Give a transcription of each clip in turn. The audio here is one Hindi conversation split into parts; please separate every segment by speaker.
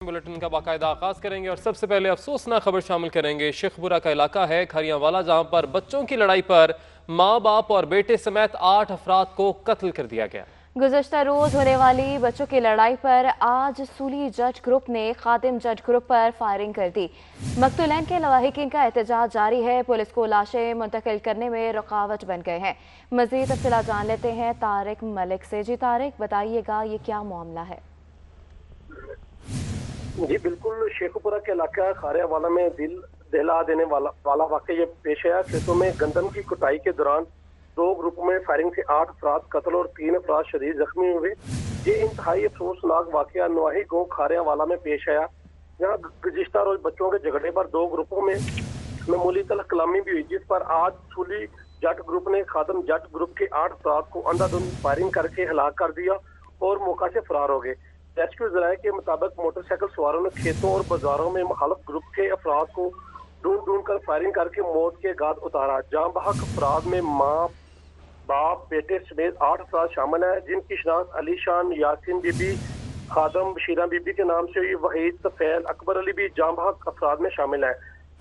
Speaker 1: बुलेटिन का बाकायदा आगाज करेंगे और सबसे पहले अफसोसनाक खबर शामिल करेंगे। शेखपुरा का इलाका है खारियावाला, जहां पर बच्चों की लड़ाई पर मां बाप और बेटे समेत 8 अफराद को कत्ल कर दिया गया।
Speaker 2: गुज़श्ता रोज होने वाली बच्चों की लड़ाई पर आज सूली जट ग्रुप ने खादिम जट ग्रुप पर फायरिंग कर दी। मकतूलैन के लवाहिकीन का एहतजाज जारी है। पुलिस को लाशें मुंतकिल करने में रुकावट बन गए हैं। मजीद तफसीलात जान लेते हैं तारिक मलिक से। जी तारिक, बताइएगा ये क्या मामला है?
Speaker 3: जी बिल्कुल, शेखपुरा के इलाका खारियावाला में दिल दहला देने वाला वाकया ये पेश आया। खेतों में गंदम की कुटाई के दौरान 2 ग्रुपों में फायरिंग से 8 अफराद कत्ल और 3 अफराद शदीद जख्मी हुए। ये इंतहाई अफसोसनाक वाकया नवाही गाँव खारियावाला में पेश आया, जहाँ गुज़िश्ता रोज बच्चों के झगड़े पर 2 ग्रुपों में मामूली तलख कलामी भी हुई, जिस पर आज सूली जट ग्रुप ने खादम जट ग्रुप के 8 अफराद को अंधाधुंध फायरिंग करके हलाक कर दिया और मौका से फरार हो गए। रेस्क्यू जराये के मुताबिक मोटरसाइकिल सवारों ने खेतों और बाजारों में मुखालिफ ग्रुप के अफराद को ढूंढ कर फायरिंग करके मौत के घाट उतारा। जहां बहक अफराद में माँ बाप बेटे समेत 8 अफराद शामिल हैं, जिनकी शनाख्त अली शान, यासीन बीबी, खादम बशीरा बीबी के नाम से हुई। वहीद, तफैल, अकबर अली भी जहां बहक अफराद में शामिल हैं,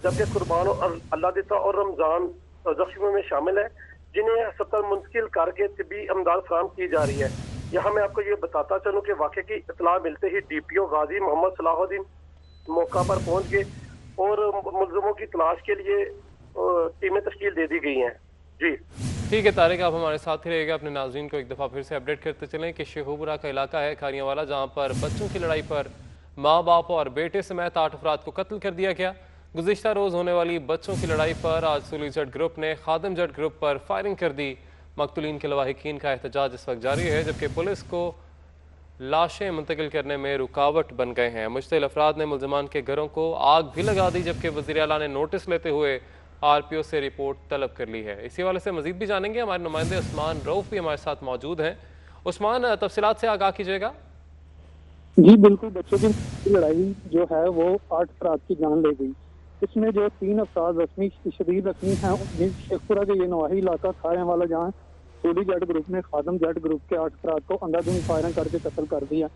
Speaker 3: जबकि कुर्बान और अल्लाह दिता और रमजान जख्मियों में शामिल है, जिन्हें अस्पताल मुंतकिल करके तिब्बी इमदाद फराहम की जा रही है। यहाँ मैं आपको ये बताता चलूँ कि वाक़े की इतला मिलते ही DPO गाजी मोहम्मद सलाहुद्दीन मौका पर पहुँच गए और मुलजमों की तलाश के लिए टीमें तश्कील दे दी गई हैं। जी
Speaker 1: ठीक है तारिक, आप हमारे साथ ही रहेगा। अपने नाज़रीन को एक दफ़ा फिर से अपडेट करते चलें कि शेखपुरा का इलाका है खारियावाला, जहाँ पर बच्चों की लड़ाई पर माँ बाप और बेटे समेत 8 अफराद को कत्ल कर दिया गया। गुज़िश्ता रोज़ होने वाली बच्चों की लड़ाई पर आज सूली जट ग्रुप ने खादिम जट ग्रुप पर फायरिंग कर दी। मकतूलीन के लवाहिकीन का एहतजाज इस वक्त जारी है, जबकि पुलिस को लाशें मुंतकिल करने में रुकावट बन गए हैं। मुश्तिल अफराद ने मुलजमान के घरों को आग भी लगा दी, जबकि वज़ीर आला ने नोटिस लेते हुए RPO से रिपोर्ट तलब कर ली है। इसी वाले से मजीद भी जानेंगे। हमारे नुमाइंदे उस्मान रऊफ भी हमारे साथ मौजूद हैं। उस्मान, तफसीलात से आगाह कीजिएगा।
Speaker 4: जी बिल्कुल, बच्चों की लड़ाई जो है वो 8 अफराद की जान ले गई। इसमें जो 3 अफराद शदीद जख्मी हैं, शेखपुरा के ये नवाही इलाका खारियावाला, जहाँ सूली जट ग्रुप ने खादम जट ग्रुप के 8 अफराद को अंधाधुंध फायरिंग करके कत्ल कर दिया।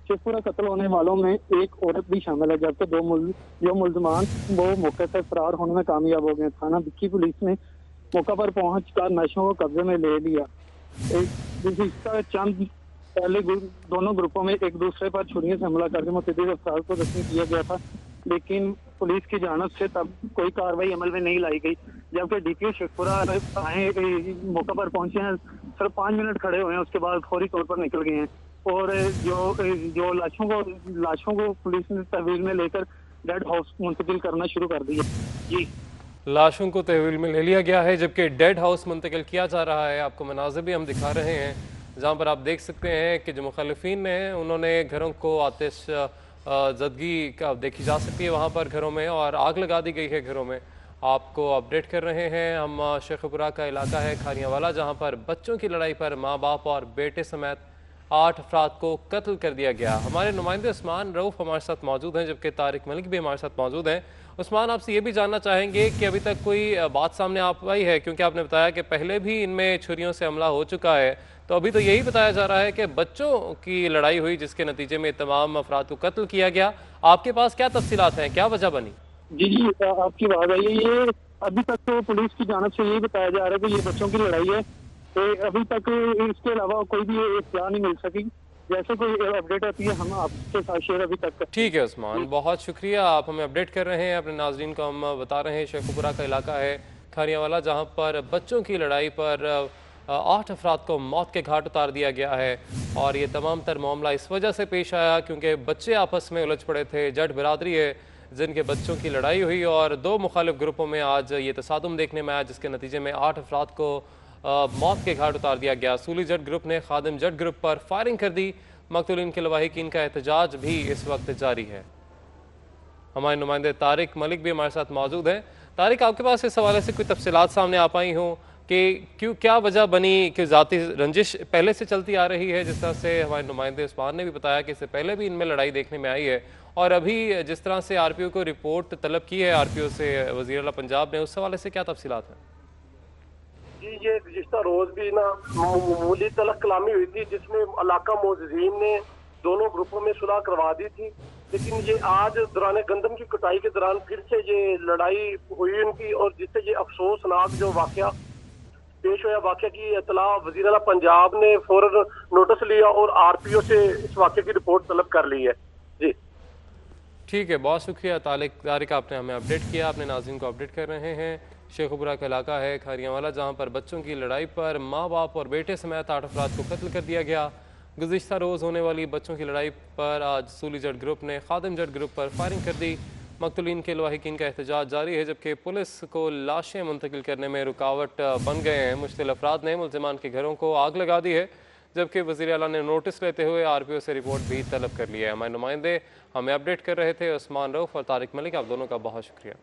Speaker 4: शेखपुरा कत्ल होने वालों में एक औरत भी शामिल है, जबकि जो मुलजमान वो मौके से फरार होने में कामयाब हो गए। थाना बिक्की पुलिस ने मौका पर पहुंच कर नशों को कब्जे में ले लिया। चंद पहले दोनों ग्रुपों में एक दूसरे पर छुरियों से हमला करके मुतअद्दिद अफराद को जख्मी किया गया था, लेकिन पुलिस की जानिब से तब कोई कार्रवाई अमल में नहीं लाई गई। जबकि DPO शेखपुरा आए, मौका पर पहुंचे हैं, सिर्फ 5 मिनट खड़े हुए हैं, उसके बाद फौरी तौर पर निकल गए हैं और जो लाशों को पुलिस ने तहवील में लेकर डेड हाउस मुंतकिल करना शुरू कर दिया। जी,
Speaker 1: लाशों को तहवील में ले लिया गया है, जबकि डेड हाउस मुंतकिल किया जा रहा है। आपको मनाज़िर भी हम दिखा रहे हैं, जहाँ पर आप देख सकते हैं कि जो मुखालिफिन हैं उन्होंने घरों को आतिश ज़दगी का देखी जा सकती है वहाँ पर घरों में, और आग लगा दी गई है घरों में। आपको अपडेट कर रहे हैं हम। शेखपुरा का इलाका है खारियावाला, जहाँ पर बच्चों की लड़ाई पर माँ बाप और बेटे समेत 8 अफराद को कत्ल कर दिया गया। हमारे नुमाइंदे उस्मान रऊफ हमारे साथ मौजूद हैं, जबकि तारिक मलिक भी हमारे साथ मौजूद हैं। उस्मान, आपसे ये भी जानना चाहेंगे कि अभी तक कोई बात सामने आ पाई है, क्योंकि आपने बताया कि पहले भी इनमें छुरियों से हमला हो चुका है, तो अभी तो यही बताया जा रहा है कि बच्चों की लड़ाई हुई जिसके नतीजे में तमाम अफराद को कत्ल किया गया। आपके पास क्या तफसीलात हैं, क्या वजह बनी?
Speaker 4: जी आपकी बात है। ये अभी तक तो पुलिस की जानिब से यही बताया जा रहा है कि ये बच्चों की लड़ाई है। तो अभी तक इसके अलावा कोई भी इत्तला नहीं मिल सकी। जैसे कोई अपडेट आती है हम आपके साथ शेयर अभी तक।
Speaker 1: ठीक है उस्मान, बहुत शुक्रिया, आप हमें अपडेट कर रहे हैं। अपने नाजरीन को हम बता रहे हैं शेखपुरा का इलाका है खारियावाला, जहाँ पर बच्चों की लड़ाई पर 8 अफराद को मौत के घाट उतार दिया गया है। और ये तमाम तर मामला इस वजह से पेश आया क्योंकि बच्चे आपस में उलझ पड़े थे। जट बिरादरी है जिनके बच्चों की लड़ाई हुई और 2 मुखालिफ ग्रुपों में आज ये तसादुम देखने में आया, जिसके नतीजे में 8 अफराद को मौत के घाट उतार दिया गया। सूली जट ग्रुप ने खादिम जट ग्रुप पर फायरिंग कर दी। मकतूलीन के लवाहिकीन का एहतजाज भी इस वक्त जारी है। हमारे नुमाइंदे तारिक मलिक भी हमारे साथ मौजूद हैं। तारिक, आपके पास इस हवाले से कोई तफसीलात सामने आ पाई हों कि क्या वजह बनी कि ज़ाती रंजिश पहले से चलती आ रही है? जिस तरह से हमारे नुमाइंदे उस्मान ने भी बताया कि इससे पहले भी इनमें लड़ाई देखने में आई है, और अभी जिस तरह से RPO को रिपोर्ट तलब की है RPO से वज़ीर आला पंजाब ने, उस हवाले से क्या तफसीलात हैं?
Speaker 3: जी, ये गुज़िश्ता रोज भी ना मामूली तलख कलामी हुई थी, जिसमें इलाका मोअज़्ज़ीन ने दोनों ग्रुपों में सुलह करवा दी थी, लेकिन ये आज दौरान गंदम की कटाई के दौरान फिर से ये लड़ाई हुई उनकी, और जिससे ये अफसोसनाक जो वाकया पेश हुआ, वाकया की इतला वज़ीर आला पंजाब ने फौरन नोटिस लिया और आरपीओ से इस वाकये की रिपोर्ट तलब कर ली है। जी
Speaker 1: ठीक है, बहुत शुक्रिया तारिक, आपने हमें अपडेट किया, अपने नाज़रीन को अपडेट कर रहे हैं। शेखुपुरा का इलाका है खारियावाला, जहाँ पर बच्चों की लड़ाई पर माँ बाप और बेटे समेत 8 अफराद को कत्ल कर दिया गया। गुज़िश्ता रोज़ होने वाली बच्चों की लड़ाई पर आज सूली जट ग्रुप ने खादिम जट ग्रुप पर फायरिंग कर दी। मकतूलीन के लवाहिकीन का एहतजाज जारी है, जबकि पुलिस को लाशें मुंतकिल करने में रुकावट बन गए हैं। मुश्तिल अफराद ने मुल्ज़िमान के घरों को आग लगा दी है, जबकि वज़ीर आला ने नोटिस लेते हुए आरपीओ से रिपोर्ट भी तलब कर लिया है। हमारे नुमाइंदे हमें अपडेट कर रहे थे, उस्मान रऊफ और तारिक मलिक, आप दोनों का बहुत शुक्रिया।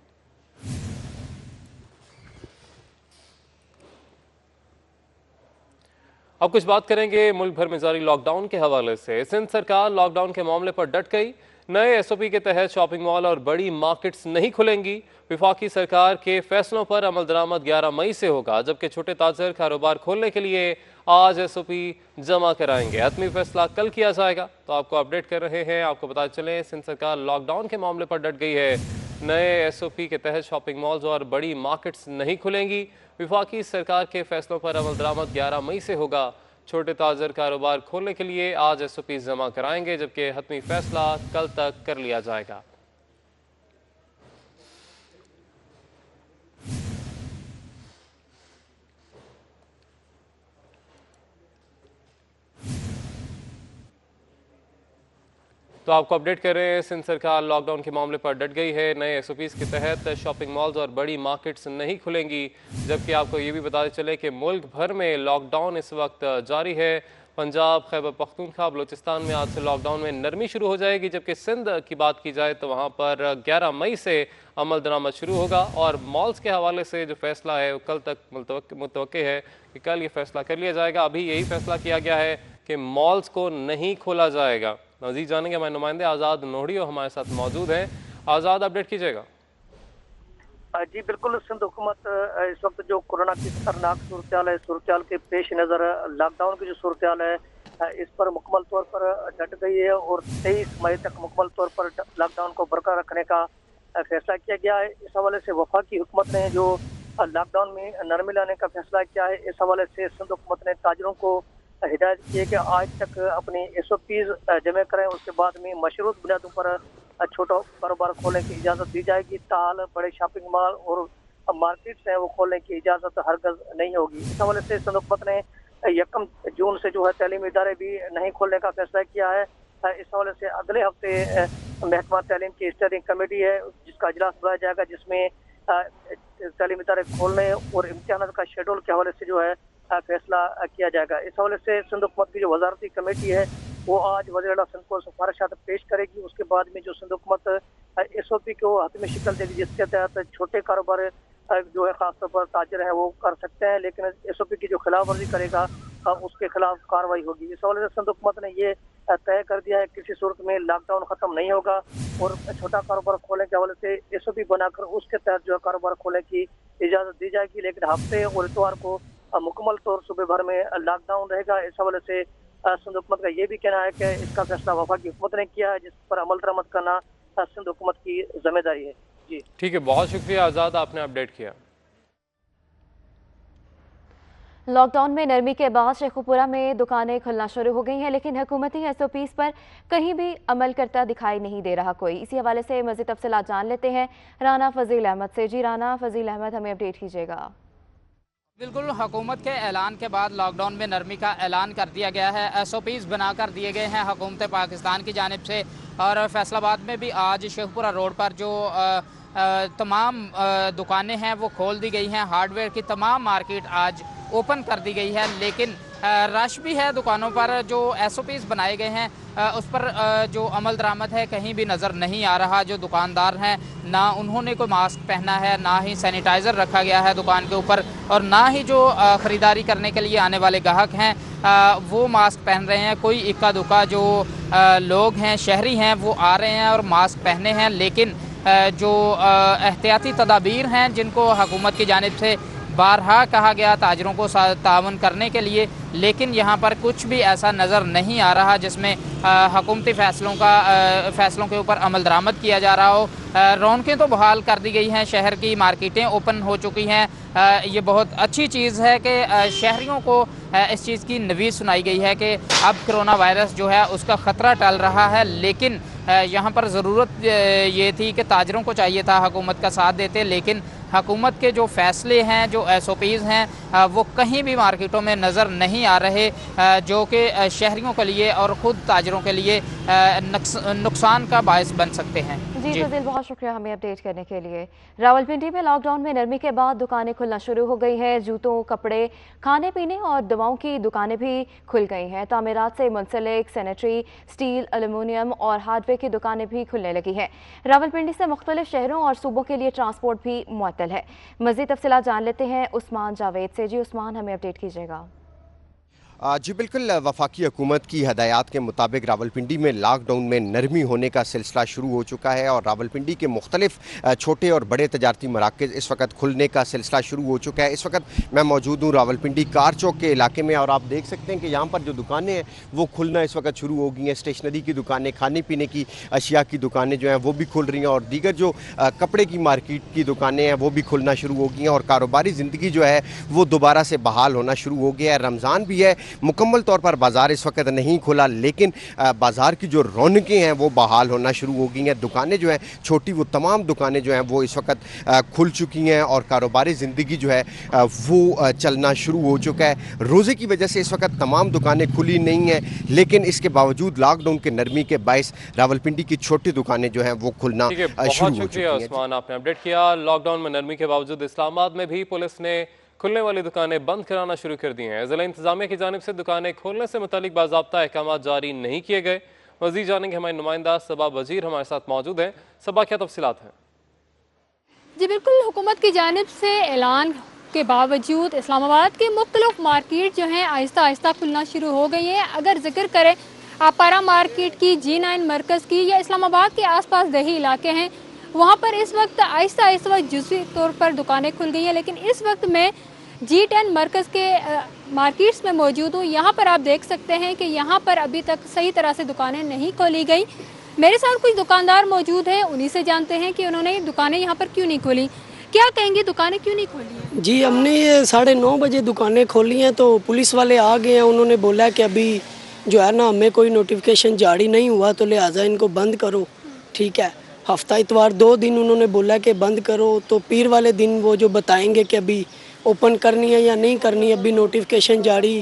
Speaker 1: अब कुछ बात करेंगे मुल्क भर में जारी लॉकडाउन के हवाले से। सिंध सरकार लॉकडाउन के मामले पर डट गई। नए एसओपी के तहत शॉपिंग मॉल और बड़ी मार्केट्स नहीं खुलेंगी। विफाकी सरकार के फैसलों पर अमल दरामद 11 मई से होगा, जबकि छोटे ताजर कारोबार खोलने के लिए आज एसओपी जमा कराएंगे। हतमी फैसला कल किया जाएगा। तो आपको अपडेट कर रहे हैं, आपको बता चलें सिंध सरकार लॉकडाउन के मामले पर डट गई है। नए एसओपी के तहत शॉपिंग मॉल्स और बड़ी मार्केट्स नहीं खुलेंगी। विफाकी सरकार के फैसलों पर अमल दरामद 11 मई से होगा। छोटे ताजर कारोबार खोलने के लिए आज एसओपी जमा कराएंगे, जबकि हतमी फैसला कल तक कर लिया जाएगा। तो आपको अपडेट कर रहे हैं, सिंध सरकार लॉकडाउन के मामले पर डट गई है। नए एसओपीज़ के तहत शॉपिंग मॉल्स और बड़ी मार्केट्स नहीं खुलेंगी, जबकि आपको ये भी बताते चले कि मुल्क भर में लॉकडाउन इस वक्त जारी है। पंजाब, खैबर पख्तूनख्वा, बलूचिस्तान में आज से लॉकडाउन में नरमी शुरू हो जाएगी, जबकि सिंध की बात की जाए तो वहाँ पर 11 मई से अमल दरामद शुरू होगा। और मॉल्स के हवाले से जो फैसला है वो कल तक मुतवक्के है कि कल ये फैसला कर लिया जाएगा। अभी यही फैसला किया गया है कि मॉल्स को नहीं खोला जाएगा। मज़ीद जानेंगे, हमारे नुमाइंदे आज़ाद नोहड़ी और हमारे साथ मौजूद हैं। आज़ाद, अपडेट कीजिएगा।
Speaker 5: जी बिल्कुल, सिंध हुकूमत इस वक्त जो कोरोना की खतरनाक सूरत के पेश नज़र लॉकडाउन की जो सूरत है इस पर मुकम्मल तौर पर डट गई है और 23 मई तक मुकम्मल तौर पर लॉकडाउन को बरकरार रखने का फैसला किया गया है। इस हवाले से वफाकी हुकूमत ने जो लॉकडाउन में नरमी लाने का फैसला किया है, इस हवाले से सिंध हुकूमत ने ताजरों को हिदायत की है कि आज तक अपनी एसओपीज जमा करें, उसके बाद में मशरूत बुनियादों पर छोटा कारोबार खोलने की इजाज़त दी जाएगी। ताल बड़े शॉपिंग मॉल और मार्केट्स हैं वो खोलने की इजाज़त हरगज नहीं होगी। इस हवाले से सिंध हुकूमत ने 1 जून से जो है तालीमी इदारे भी नहीं खोलने का फैसला किया है। इस हवाले से अगले हफ्ते महकमा तालीम की स्टीयरिंग कमेटी है जिसका इजलास बुलाया जाएगा, जिसमें तालीमी इदारे खोलने और इम्तिहान का शेड्यूल के हवाले से जो है फैसला किया जाएगा। इस हवाले से सिंध हुकूमत की जो वजारती कमेटी है वो आज वज़ीर आला सिंध को सिफारिशात पेश करेगी। उसके बाद में जो सिंध हुकूमत एसओपी को हतमी शिकल देगी, जिसके तहत छोटे कारोबार जो है खासतौर पर ताजर है वो कर सकते हैं, लेकिन एसओपी की जो खिलाफ वर्जी करेगा उसके खिलाफ कार्रवाई होगी। इस हवाले से सिंध हुकूमत ने ये तय कर दिया है किसी सूरत में लॉकडाउन खत्म नहीं होगा और छोटा कारोबार खोलने के हवाले से एसओपी बनाकर उसके तहत जो है कारोबार खोलने की इजाज़त दी जाएगी, लेकिन हफ्ते और इतवार को मुकम्मल तौर सूबे भर में लॉकडाउन रहेगा। इस हवाले से सिंध हुकूमत का ये भी कहना है कि इसका फैसला वफाकी हुकूमत ने किया है, जिस पर अमल दरामद करना सिंध हुकूमत की जिम्मेदारी है। जी
Speaker 1: ठीक है, बहुत शुक्रिया आज़ाद, आपने अपडेट किया।
Speaker 2: लॉकडाउन में नरमी के बाद शेखुपुरा में दुकानें खुलना शुरू हो गई हैं, लेकिन हुकूमती एसओपीज़ पर कहीं भी अमल करता दिखाई नहीं दे रहा कोई। इसी हवाले से मज़ीद तफसीलात जान लेते हैं राना फजील अहमद से। जी राना फजील अहमद, हमें अपडेट कीजिएगा।
Speaker 6: बिल्कुल, हुकूमत के ऐलान के बाद लॉकडाउन में नरमी का ऐलान कर दिया गया है। एसओपीज़ बनाकर दिए गए हैं हुकूमत पाकिस्तान की जानिब से। और फैसलाबाद में भी आज शेखपुरा रोड पर जो तमाम दुकानें हैं वो खोल दी गई हैं। हार्डवेयर की तमाम मार्केट आज ओपन कर दी गई है, लेकिन रश भी है दुकानों पर। जो एसओपीज़ बनाए गए हैं उस पर जो अमल दरामद है कहीं भी नज़र नहीं आ रहा। जो दुकानदार हैं ना उन्होंने कोई मास्क पहना है, ना ही सैनिटाइज़र रखा गया है दुकान के ऊपर, और ना ही जो ख़रीदारी करने के लिए आने वाले ग्राहक हैं वो मास्क पहन रहे हैं। कोई इक्का दुक्का जो लोग हैं, शहरी हैं, वो आ रहे हैं और मास्क पहने हैं, लेकिन जो एहतियाती तदाबीर हैं जिनको हुकूमत की जानिब से बारहा कहा गया ताजरों को तावन करने के लिए, लेकिन यहाँ पर कुछ भी ऐसा नज़र नहीं आ रहा जिसमें हुकूमती फ़ैसलों के ऊपर अमल दरामद किया जा रहा हो। रौनकें तो बहाल कर दी गई हैं, शहर की मार्केटें ओपन हो चुकी हैं। ये बहुत अच्छी चीज़ है कि शहरियों को इस चीज़ की नवीज़ सुनाई गई है कि अब कोरोना वायरस जो है उसका ख़तरा टल रहा है। लेकिन यहाँ पर ज़रूरत ये थी कि ताजरों को चाहिए था हुकूमत का साथ देते, लेकिन हुकूमत के जो फ़ैसले हैं, जो SOPs हैं, वो कहीं भी मार्केटों में नज़र नहीं आ रहे, जो कि शहरियों के लिए और ख़ुद ताजरों के लिए नुकसान का बायस बन सकते हैं।
Speaker 2: जी फजील, बहुत शुक्रिया हमें अपडेट करने के लिए। रावलपिंडी में लॉकडाउन में नरमी के बाद दुकानें खुलना शुरू हो गई हैं। जूतों, कपड़े, खाने पीने और दवाओं की दुकानें भी खुल गई हैं। तामीरात से मुंसलिक सैनिटरी, स्टील, एल्युमिनियम और हार्डवेयर की दुकानें भी खुलने लगी हैं। रावलपिंडी से मुख्तलिफ शहरों और सूबों के लिए ट्रांसपोर्ट भी मुअत्तल है। मज़ीद तफसीलात जान लेते हैं उस्मान जावेद से। जी उस्मान, हमें अपडेट कीजिएगा।
Speaker 7: जी बिल्कुल, वफाकी हुकूमत की हदायत के मुताबिक रावलपिंडी में लॉकडाउन में नरमी होने का सिलसिला शुरू हो चुका है और रावलपिंडी के मुख्तलिफ छोटे और बड़े तजारती मराकज़ इस वक्त खुलने का सिलसिला शुरू हो चुका है। इस वक्त मैं मौजूद हूँ रावलपिंडी कार चौक के इलाके में और आप देख सकते हैं कि यहाँ पर जो दुकानें हैं वो खुलना इस वक्त शुरू हो गई हैं। स्टेशनरी की दुकानें, खाने पीने की अशिया की दुकानें जो हैं वो भी खुल रही हैं और दीगर जो कपड़े की मार्केट की दुकानें हैं वो भी खुलना शुरू हो गई हैं और कारोबारी ज़िंदगी जो है वो दोबारा से बहाल होना शुरू हो गया है। रमज़ान भी है, मुकम्मल तौर पर बाज़ार इस वक्त नहीं खुला, लेकिन बाज़ार की जो रौनकें हैं वो बहाल होना शुरू हो गई हैं। दुकानें जो हैं छोटी, वो तमाम दुकानें जो हैं वो इस वक्त खुल चुकी हैं और कारोबारी ज़िंदगी जो है वो चलना शुरू हो चुका है। रोज़े की वजह से इस वक्त तमाम दुकानें खुली नहीं हैं, लेकिन इसके बावजूद लॉकडाउन के नरमी के बायस रावलपिंडी की छोटी दुकानें जो हैं वो खुलना शुरू हो चुकी हैं।
Speaker 1: उस्मान, आपने अपडेट किया। लॉकडाउन में नरमी के बावजूद इस्लामाबाद में भी पुलिस ने खुलने वाली दुकानें बंद कराना शुरू कर दी हैं। ज़िला इंतजामिया की जानिब से दुकानें खोलने से मुतालिक बाज़ाब्ता अहकाम जारी नहीं किए गए। मज़ीद जानेंगे, हमारे नुमाइंदा सबा वजीर हमारे साथ मौजूद हैं। सबा, क्या तफसीलात हैं?
Speaker 8: जी बिल्कुल, हुकूमत की जानिब से ऐलान के बावजूद इस्लामाबाद के मुख्तलिफ मार्केट जो हैं आहिस्ता आहिस्ता खुलना शुरू हो गई हैं। अगर जिक्र करें आपारा मार्केट की, G9 मरकज़ की या इस्लामाबाद के आसपास दही इलाके हैं, वहाँ पर इस वक्त आहिस्ता आहिस्ता जुज़वी तौर पर दुकानें खुल गई हैं। लेकिन इस वक्त मैं G10 मरकज़ के मार्केट्स में मौजूद हूँ। यहाँ पर आप देख सकते हैं कि यहाँ पर अभी तक सही तरह से दुकानें नहीं खोली गई। मेरे साथ कुछ दुकानदार मौजूद हैं, उन्हीं से जानते हैं कि उन्होंने दुकानें यहाँ पर क्यों नहीं खोली। क्या कहेंगे, दुकानें क्यों नहीं खोली हैं?
Speaker 9: जी, हमने ये 9:30 बजे दुकानें खोली हैं तो पुलिस वाले आ गए हैं। उन्होंने बोला कि अभी जो है ना हमें कोई नोटिफिकेशन जारी नहीं हुआ तो लिहाजा इनको बंद करो। ठीक है, हफ्ता इतवार 2 दिन उन्होंने बोला कि बंद करो, तो पीर वाले दिन वो जो बताएंगे कि अभी ओपन करनी है या नहीं करनी है, अभी नोटिफिकेशन जारी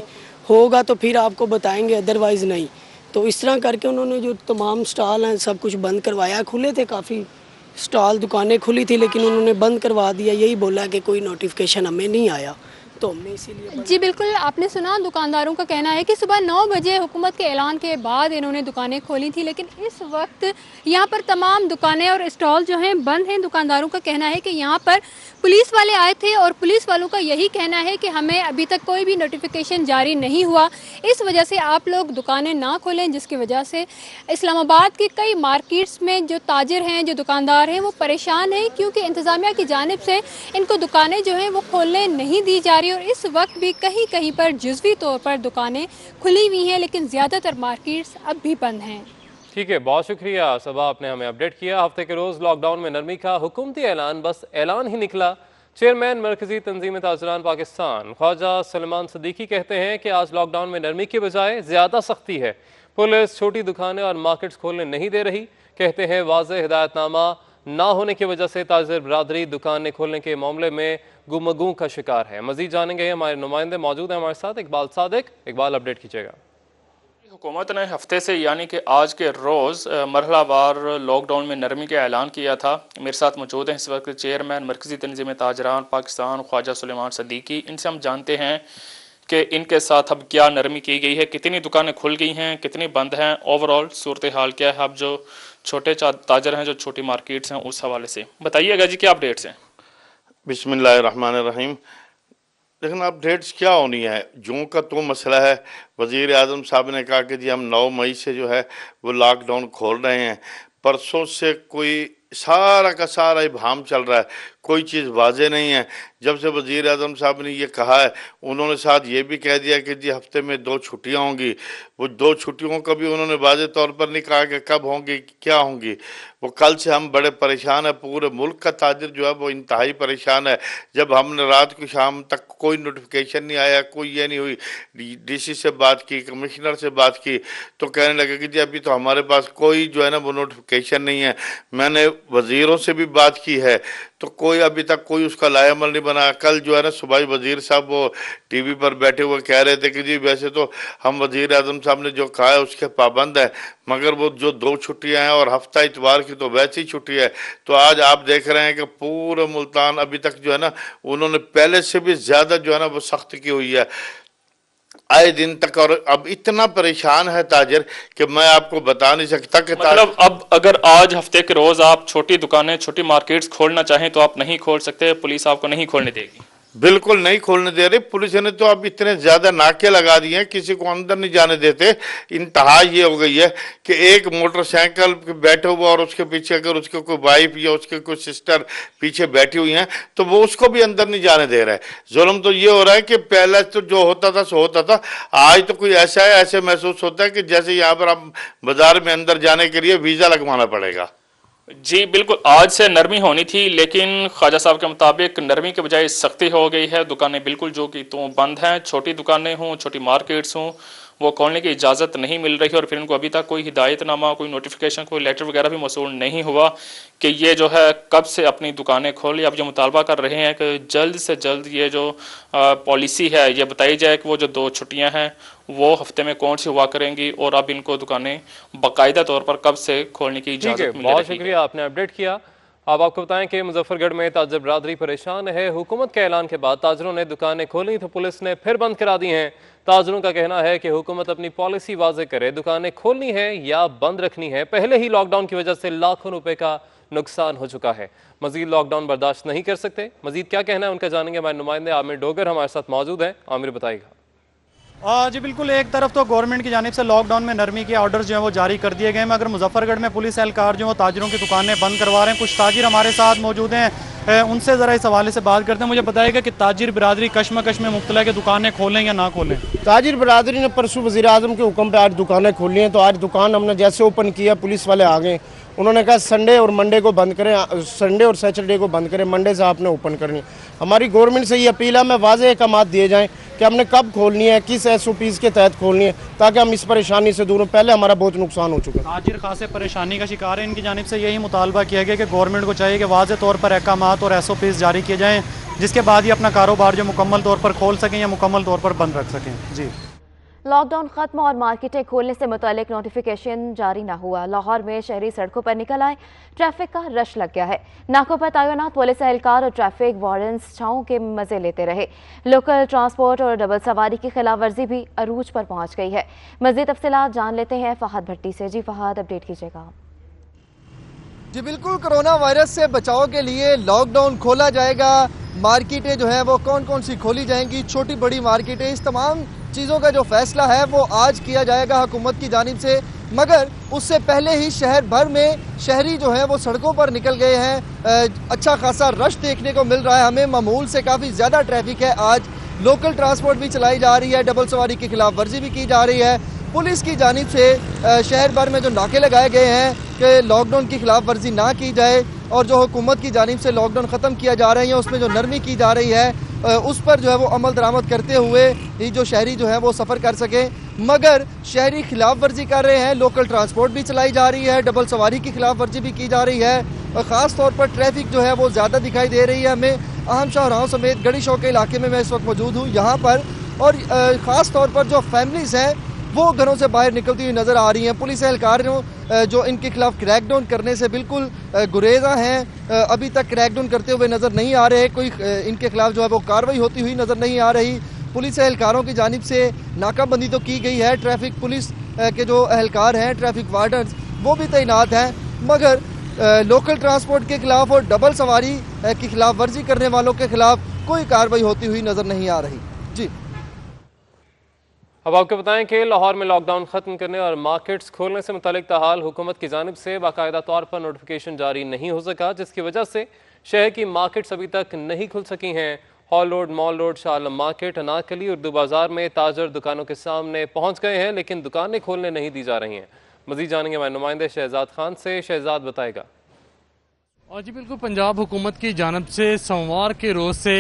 Speaker 9: होगा तो फिर आपको बताएंगे, अदरवाइज़ नहीं। तो इस तरह करके उन्होंने जो तमाम स्टॉल हैं सब कुछ बंद करवाया। खुले थे काफ़ी स्टॉल, दुकानें खुली थी, लेकिन उन्होंने बंद करवा दिया। यही बोला कि कोई नोटिफिकेशन हमें नहीं आया, तो हमने इसीलिए।
Speaker 8: जी बिल्कुल, आपने सुना, दुकानदारों का कहना है कि सुबह 9 बजे हुकूमत के ऐलान के बाद इन्होंने दुकानें खोली थी, लेकिन इस वक्त यहाँ पर तमाम दुकानें और स्टॉल जो हैं बंद हैं। दुकानदारों का कहना है कि यहाँ पर पुलिस वाले आए थे और पुलिस वालों का यही कहना है कि हमें अभी तक कोई भी नोटिफिकेशन जारी नहीं हुआ, इस वजह से आप लोग दुकानें ना खोलें, जिसकी वजह से इस्लामाबाद के कई मार्केट्स में जो ताजिर हैं, जो दुकानदार हैं, वो परेशान हैं क्योंकि इंतज़ामिया की जानिब से इनको दुकानें जो हैं वो खोलने नहीं दी जा रही और इस वक्त भी कहीं कहीं पर जुज़वी तौर पर दुकानें खुली हुई हैं, लेकिन ज़्यादातर मार्केट्स अब भी बंद हैं।
Speaker 1: ठीक है, बहुत शुक्रिया सबा, आपने हमें अपडेट किया। हफ्ते के रोज़ लॉकडाउन में नरमी का हुकूमती ऐलान बस ऐलान ही निकला। चेयरमैन मरकज़ी तंजीम ताजरान पाकिस्तान ख्वाजा सलमान सदीकी कहते हैं कि आज लॉकडाउन में नरमी के बजाय ज़्यादा सख्ती है। पुलिस छोटी दुकानें और मार्केट्स खोलने नहीं दे रही। कहते हैं वाज़ेह हिदायतनामा ना होने की वजह से ताजिर बरादरी दुकानें खोलने के मामले में गुमगू का शिकार है। मज़ीद जानेंगे, हमारे नुमाइंदे मौजूद हैं हमारे साथ। इकबाल सादिक, इकबाल अपडेट कीजिएगा।
Speaker 10: हुकूमत ने हफ्ते से यानी कि आज के रोज़ मरहलावार लॉकडाउन में नरमी का ऐलान किया था। मेरे साथ मौजूद हैं इस वक्त चेयरमैन मरकज़ी तंजीम ताजरान पाकिस्तान ख्वाजा सलमान सदीकी। इनसे हम जानते हैं कि इनके साथ अब क्या नरमी की गई है, कितनी दुकानें खुल गई हैं, कितनी बंद हैं, ओवरऑल सूरत हाल क्या है। अब जो छोटे ताजर हैं, जो छोटी मार्केट्स हैं, उस हवाले से बताइएगा जी, क्या अपडेट्स हैं?
Speaker 11: बिस्मिल्लाहिर्रहमानिर्रहीम। लेकिन अपडेट्स क्या होनी है, जो का तो मसला है। वज़ीर आज़म साहब ने कहा कि जी हम 9 मई से जो है वो लॉकडाउन खोल रहे हैं। परसों से कोई सारा का सारा इब्हाम चल रहा है, कोई चीज़ वाजे नहीं है। जब से वज़ीर आज़म साहब ने ये कहा है, उन्होंने साथ ये भी कह दिया कि जी हफ्ते में 2 छुट्टियाँ होंगी। वो 2 छुट्टियों का भी उन्होंने वाज़े तौर पर नहीं कहा कि कब होंगी, क्या होंगी। वो कल से हम बड़े परेशान हैं, पूरे मुल्क का ताजिर जो है वो इंतहाई परेशान है। जब हमने रात को शाम तक कोई नोटिफिकेशन नहीं आया, कोई ये नहीं हुई, डीसी से बात की, कमिश्नर से बात की, तो कहने लगे कि जी अभी तो हमारे पास कोई जो है ना वो नोटिफिकेशन नहीं है। मैंने वज़ीरों से भी बात की है तो कोई अभी तक कोई उसका लाएअमल नहीं बना। कल जो है ना सुबह वज़ीर साहब वो टीवी पर बैठे हुए कह रहे थे कि जी वैसे तो हम वज़ीर आज़म साहब ने जो कहा है उसके पाबंद है, मगर वो जो 2 छुट्टियां हैं और हफ्ता इतवार की तो वैसी छुट्टी है। तो आज आप देख रहे हैं कि पूरे मुल्तान अभी तक जो है ना उन्होंने पहले से भी ज़्यादा जो है ना वो सख्त की हुई है आए दिन तक। और अब इतना परेशान है ताजिर कि मैं आपको बता नहीं सकता कि
Speaker 10: मतलब अब अगर आज हफ्ते के रोज आप छोटी दुकानें, छोटी मार्केट्स खोलना चाहें तो आप नहीं खोल सकते, पुलिस आपको नहीं खोलने देगी?
Speaker 11: बिल्कुल नहीं खोलने दे रही। पुलिस ने तो अब इतने ज्यादा नाके लगा दिए हैं, किसी को अंदर नहीं जाने देते। इंतहा ये हो गई है कि एक मोटरसाइकिल पे बैठा हुआ और उसके पीछे अगर उसके कोई वाइफ या उसके कोई सिस्टर पीछे बैठी हुई हैं तो वो उसको भी अंदर नहीं जाने दे रहा है। जुल्म तो ये हो रहा है कि पहले तो जो होता था सो होता था, आज तो कोई ऐसा है, ऐसे महसूस होता है कि जैसे यहाँ पर हम बाजार में अंदर जाने के लिए वीजा लगवाना पड़ेगा।
Speaker 10: जी बिल्कुल, आज से नरमी होनी थी लेकिन ख्वाजा साहब के मुताबिक नरमी के बजाय सख्ती हो गई है। दुकानें बिल्कुल जो कि तो बंद हैं, छोटी दुकानें हों, छोटी मार्केट्स हों, वो खोलने की इजाज़त नहीं मिल रही। और फिर इनको अभी तक कोई हिदायतनामा, कोई नोटिफिकेशन, कोई लेटर वगैरह भी मौसूल नहीं हुआ कि ये जो है कब से अपनी दुकानें खोलें। अब ये मुतालबा कर रहे हैं कि जल्द से जल्द ये जो पॉलिसी है ये बताई जाए कि वो जो 2 छुट्टियां हैं वो हफ्ते में कौन सी हुआ करेंगी और अब इनको दुकानें बाकायदा तौर पर कब से खोलने की इजाज़त मिल रही है।
Speaker 1: बहुत शुक्रिया, आपने अपडेट किया। अब आपको बताएं कि मुजफ्फरगढ़ में ताजर बरादरी परेशान है। हुकूमत के ऐलान के बाद ताजरों ने दुकानें खोली तो पुलिस ने फिर बंद करा दी हैं। ताजरों का कहना है कि हुकूमत अपनी पॉलिसी वाजे करे, दुकानें खोलनी है या बंद रखनी है। पहले ही लॉकडाउन की वजह से लाखों रुपए का नुकसान हो चुका है, मजीद लॉकडाउन बर्दाश्त नहीं कर सकते। मजीद क्या कहना है उनका जानेंगे। हमारे नुमाइंदे आमिर डोगर हमारे साथ मौजूद हैं। आमिर बताइएगा।
Speaker 12: जी बिल्कुल, एक तरफ तो गवर्नमेंट की जानिब से लॉकडाउन में नरमी के ऑर्डर्स जो हैं वो जारी कर दिए गए हैं, मगर मुजफ्फरगढ़ में पुलिस एहलकार जो है ताजिरों की दुकानें बंद करवा रहे हैं। कुछ ताजिर हमारे साथ मौजूद हैं, उनसे ज़रा इस हवाले से बात करते हैं। मुझे बताइएगा कि ताजिर बिरादरी कश्मकश में मुब्तला कि दुकानें खोलें या ना खोलें।
Speaker 13: ताजिर बिरादरी ने परसों वज़ीर आज़म के हुक्म पर आज दुकानें खोली हैं। तो आज दुकान हमने जैसे ओपन किया पुलिस वाले आ गए, उन्होंने कहा संडे और मंडे को बंद करें, संडे और सैटरडे को बंद करें, मंडे से आपने ओपन करनी। हमारी गवर्नमेंट से ये अपील है, हमें वाज़ेह अहकामात दिए जाएं कि हमने कब खोलनी है, किस SOPs के तहत खोलनी है, ताकि हम इस परेशानी से दूर हों। पहले हमारा बहुत नुकसान हो चुका है।
Speaker 12: ताजिर खासे परेशानी का शिकार है, इनकी जानिब से यही मुतालबा किया गया कि गवर्नमेंट को चाहिए कि वाज़ेह तौर पर अहकामात और SOPs जारी किए जाएँ, जिसके बाद ही अपना कारोबार जो मुकम्मल तौर पर खोल सकें या मुकम्मल तौर पर बंद रख सकें। जी,
Speaker 2: लॉकडाउन खत्म और मार्केटें खोलने से मुतालिक नोटिफिकेशन जारी ना हुआ। लाहौर में शहरी सड़कों पर निकल आए, ट्रैफिक का रश लग गया है। नाकों पर तैनात पुलिस एहलकार और ट्रैफिक वार्डन्स छाँव के मजे लेते रहे। लोकल ट्रांसपोर्ट और डबल सवारी की खिलाफ वर्जी भी अरूज पर पहुंच गई है। मज़ीद तफसीलात जान लेते हैं फहद भट्टी से। जी फहद, अपडेट कीजिएगा।
Speaker 14: जी बिल्कुल, कोरोना वायरस से बचाव के लिए लॉकडाउन खोला जाएगा। मार्केटें जो है वो कौन कौन सी खोली जाएंगी, छोटी बड़ी मार्केटें, इस तमाम चीज़ों का जो फैसला है वो आज किया जाएगा हुकूमत की जानिब से। मगर उससे पहले ही शहर भर में शहरी जो है वो सड़कों पर निकल गए हैं। अच्छा खासा रश देखने को मिल रहा है हमें, मामूल से काफ़ी ज़्यादा ट्रैफिक है। आज लोकल ट्रांसपोर्ट भी चलाई जा रही है, डबल सवारी की खिलाफ वर्जी भी की जा रही है। पुलिस की जानिब से शहर भर में जो नाके लगाए गए हैं कि लॉकडाउन की खिलाफ वर्जी ना की जाए, और जो हुकूमत की जानिब से लॉकडाउन ख़त्म किया जा रही है उसमें जो नरमी की जा रही है उस पर जो है वो अमल दरामद करते हुए ही जो शहरी जो है वो सफ़र कर सके। मगर शहरी खिलाफ वर्जी कर रहे हैं, लोकल ट्रांसपोर्ट भी चलाई जा रही है, डबल सवारी की खिलाफ वर्जी भी की जा रही है। और ख़ास तौर पर ट्रैफिक जो है वो ज़्यादा दिखाई दे रही है हमें। अहम शाहराहों समेत गढ़ी शौक के इलाके में मैं इस वक्त मौजूद हूँ यहाँ पर, और ख़ास तौर पर जो फैमिलीज़ हैं वो घरों से बाहर निकलती हुई नज़र आ रही हैं। पुलिस एहलकार जो इनके खिलाफ क्रैकडाउन करने से बिल्कुल गुरेज़ा हैं, अभी तक क्रैकडाउन करते हुए नज़र नहीं आ रहे, कोई इनके खिलाफ जो है वो कार्रवाई होती हुई नज़र नहीं आ रही। पुलिस एहलकारों की जानिब से नाकाबंदी तो की गई है, ट्रैफिक पुलिस के जो एहलकार हैं, ट्रैफिक वार्डन्स, वो भी तैनात हैं, मगर लोकल ट्रांसपोर्ट के खिलाफ और डबल सवारी की खिलाफ वर्जी करने वालों के खिलाफ कोई कार्रवाई होती हुई नज़र नहीं आ रही। जी
Speaker 1: अब आपको बताएं कि लाहौर में लॉकडाउन खत्म करने और मार्केट्स खोलने से मुतालिक ताहाल हुकूमत की जानिब से बाकायदा तौर पर नोटिफिकेशन जारी नहीं हो सका, जिसकी वजह से शहर की मार्केट्स अभी तक नहीं खुल सकी हैं। Hall Road, Mall Road, Shah Alam Market, Anarkali, Urdu Bazaar में ताजर दुकानों के सामने पहुंच गए हैं, लेकिन दुकानें खोलने नहीं दी जा रही हैं। मजीद जानेंगे हमारे नुमाइंदे शहजाद खान से। शहजाद बताएगा।
Speaker 15: और जी बिल्कुल, पंजाब हुकूमत की जानब से सोमवार के रोज़ से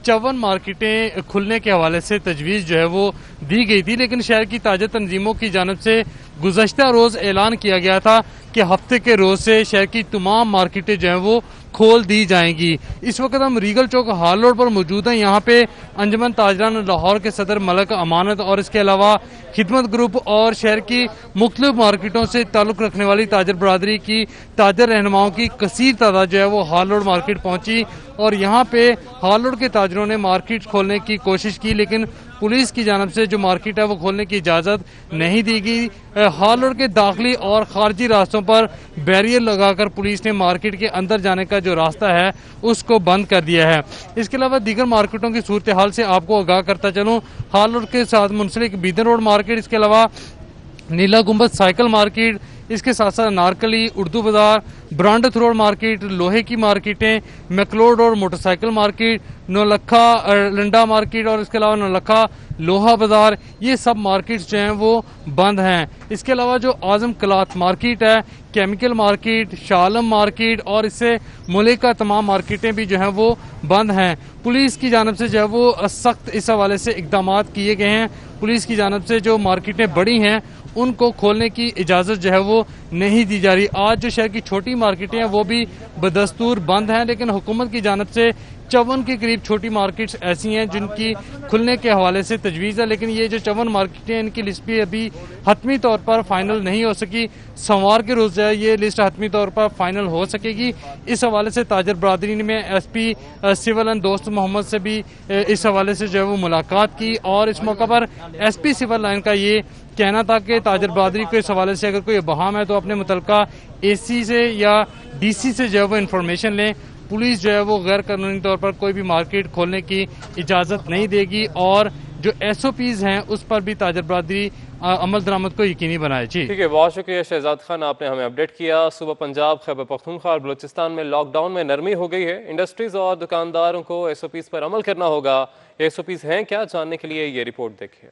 Speaker 15: 54 मार्केटें खुलने के हवाले से तजवीज़ जो है वो दी गई थी, लेकिन शहर की ताज़ा तंजीमों की जानब से गुज़श्ता रोज़ ऐलान किया गया था कि हफ्ते के रोज़ से शहर की तमाम मार्केटें जो हैं वो खोल दी जाएंगी। इस वक्त हम रीगल चौक हाल रोड पर मौजूद हैं। यहाँ पे अंजुमन ताजरान लाहौर के सदर मलक अमानत और इसके अलावा खिदमत ग्रुप और शहर की मुख्तलिफ मार्केटों से ताल्लुक़ रखने वाली ताजर बरादरी की ताजर रहनुमाओं की कसीर तादाद जो है वो हाल रोड मार्केट पहुँची और यहाँ पे हाल रोड के ताजरों ने मार्केट खोलने की कोशिश की, लेकिन पुलिस की जानब से जो मार्केट है वो खोलने की इजाज़त नहीं दी गई। हाल रोड के दाखिली और खारजी रास्तों पर बैरियर लगाकर पुलिस ने मार्केट के अंदर जाने का जो रास्ता है उसको बंद कर दिया है। इसके अलावा दीगर मार्केटों की सूरत हाल से आपको आगाह करता चलूँ। हाल रोड के साथ मुंसलिक बीदन रोड मार्केट, इसके अलावा नीला गुंबद साइकिल मार्केट, इसके साथ साथ नारकली, उर्दू बाजार, ब्रांडथ रोड मार्केट, लोहे की मार्केटें, McLeod Road motorcycle market, Naulakha Landa market और इसके अलावा नौलखा लोहा बाजार, ये सब मार्केट्स जो हैं वो बंद हैं। इसके अलावा जो आजम क्लॉथ मार्केट है, chemical market, Shah Alam market और इससे मुल्क का तमाम मार्केटें भी जो हैं वो बंद हैं। पुलिस की जानब से जो है वो सख्त इस हवाले से इकदाम किए गए हैं। पुलिस की जानब से जो मार्केटें बड़ी हैं उनको खोलने की इजाज़त जो है वो नहीं दी जा रही। आज जो शहर की छोटी मार्केटें हैं वो भी बदस्तूर बंद हैं, लेकिन हुकूमत की जानब से 54 के करीब छोटी मार्केट्स ऐसी हैं जिनकी खुलने के हवाले से तजवीज़ है, लेकिन ये जो 54 मार्केटें हैं इनकी लिस्ट भी अभी हतमी तौर पर फाइनल नहीं हो सकी। सोमवार के रोज़ जो है ये लिस्ट हतमी तौर पर फाइनल हो सकेगी। इस हवाले से ताजर बरादरी में SP सिविल एंड दोस्त मोहम्मद से भी इस हवाले से जो है वो मुलाकात की और इस मौका पर SP सिविल लाइन का ये कहना था कि ताजर बरादरी को इस हवाले से अगर कोई बहाम है तो अपने मुतलका AC से या DC से जो है वो इन्फॉर्मेशन लें। पुलिस जो है वो गैर कानूनी तौर पर कोई भी मार्केट खोलने की इजाज़त नहीं देगी और जो SOPs हैं उस पर भी ताजर बरादरी अमल दरामद को यकीनी बनाए। जी
Speaker 1: ठीक है, बहुत शुक्रिया शहजाद खान, आपने हमें अपडेट किया। सुबह पंजाब, खैबर पख्तूनख्वा और बलूचिस्तान में लॉकडाउन में नरमी हो गई है। इंडस्ट्रीज और दुकानदारों को SOPs पर अमल करना होगा। SOPs हैं क्या, जानने के लिए ये रिपोर्ट देखिए।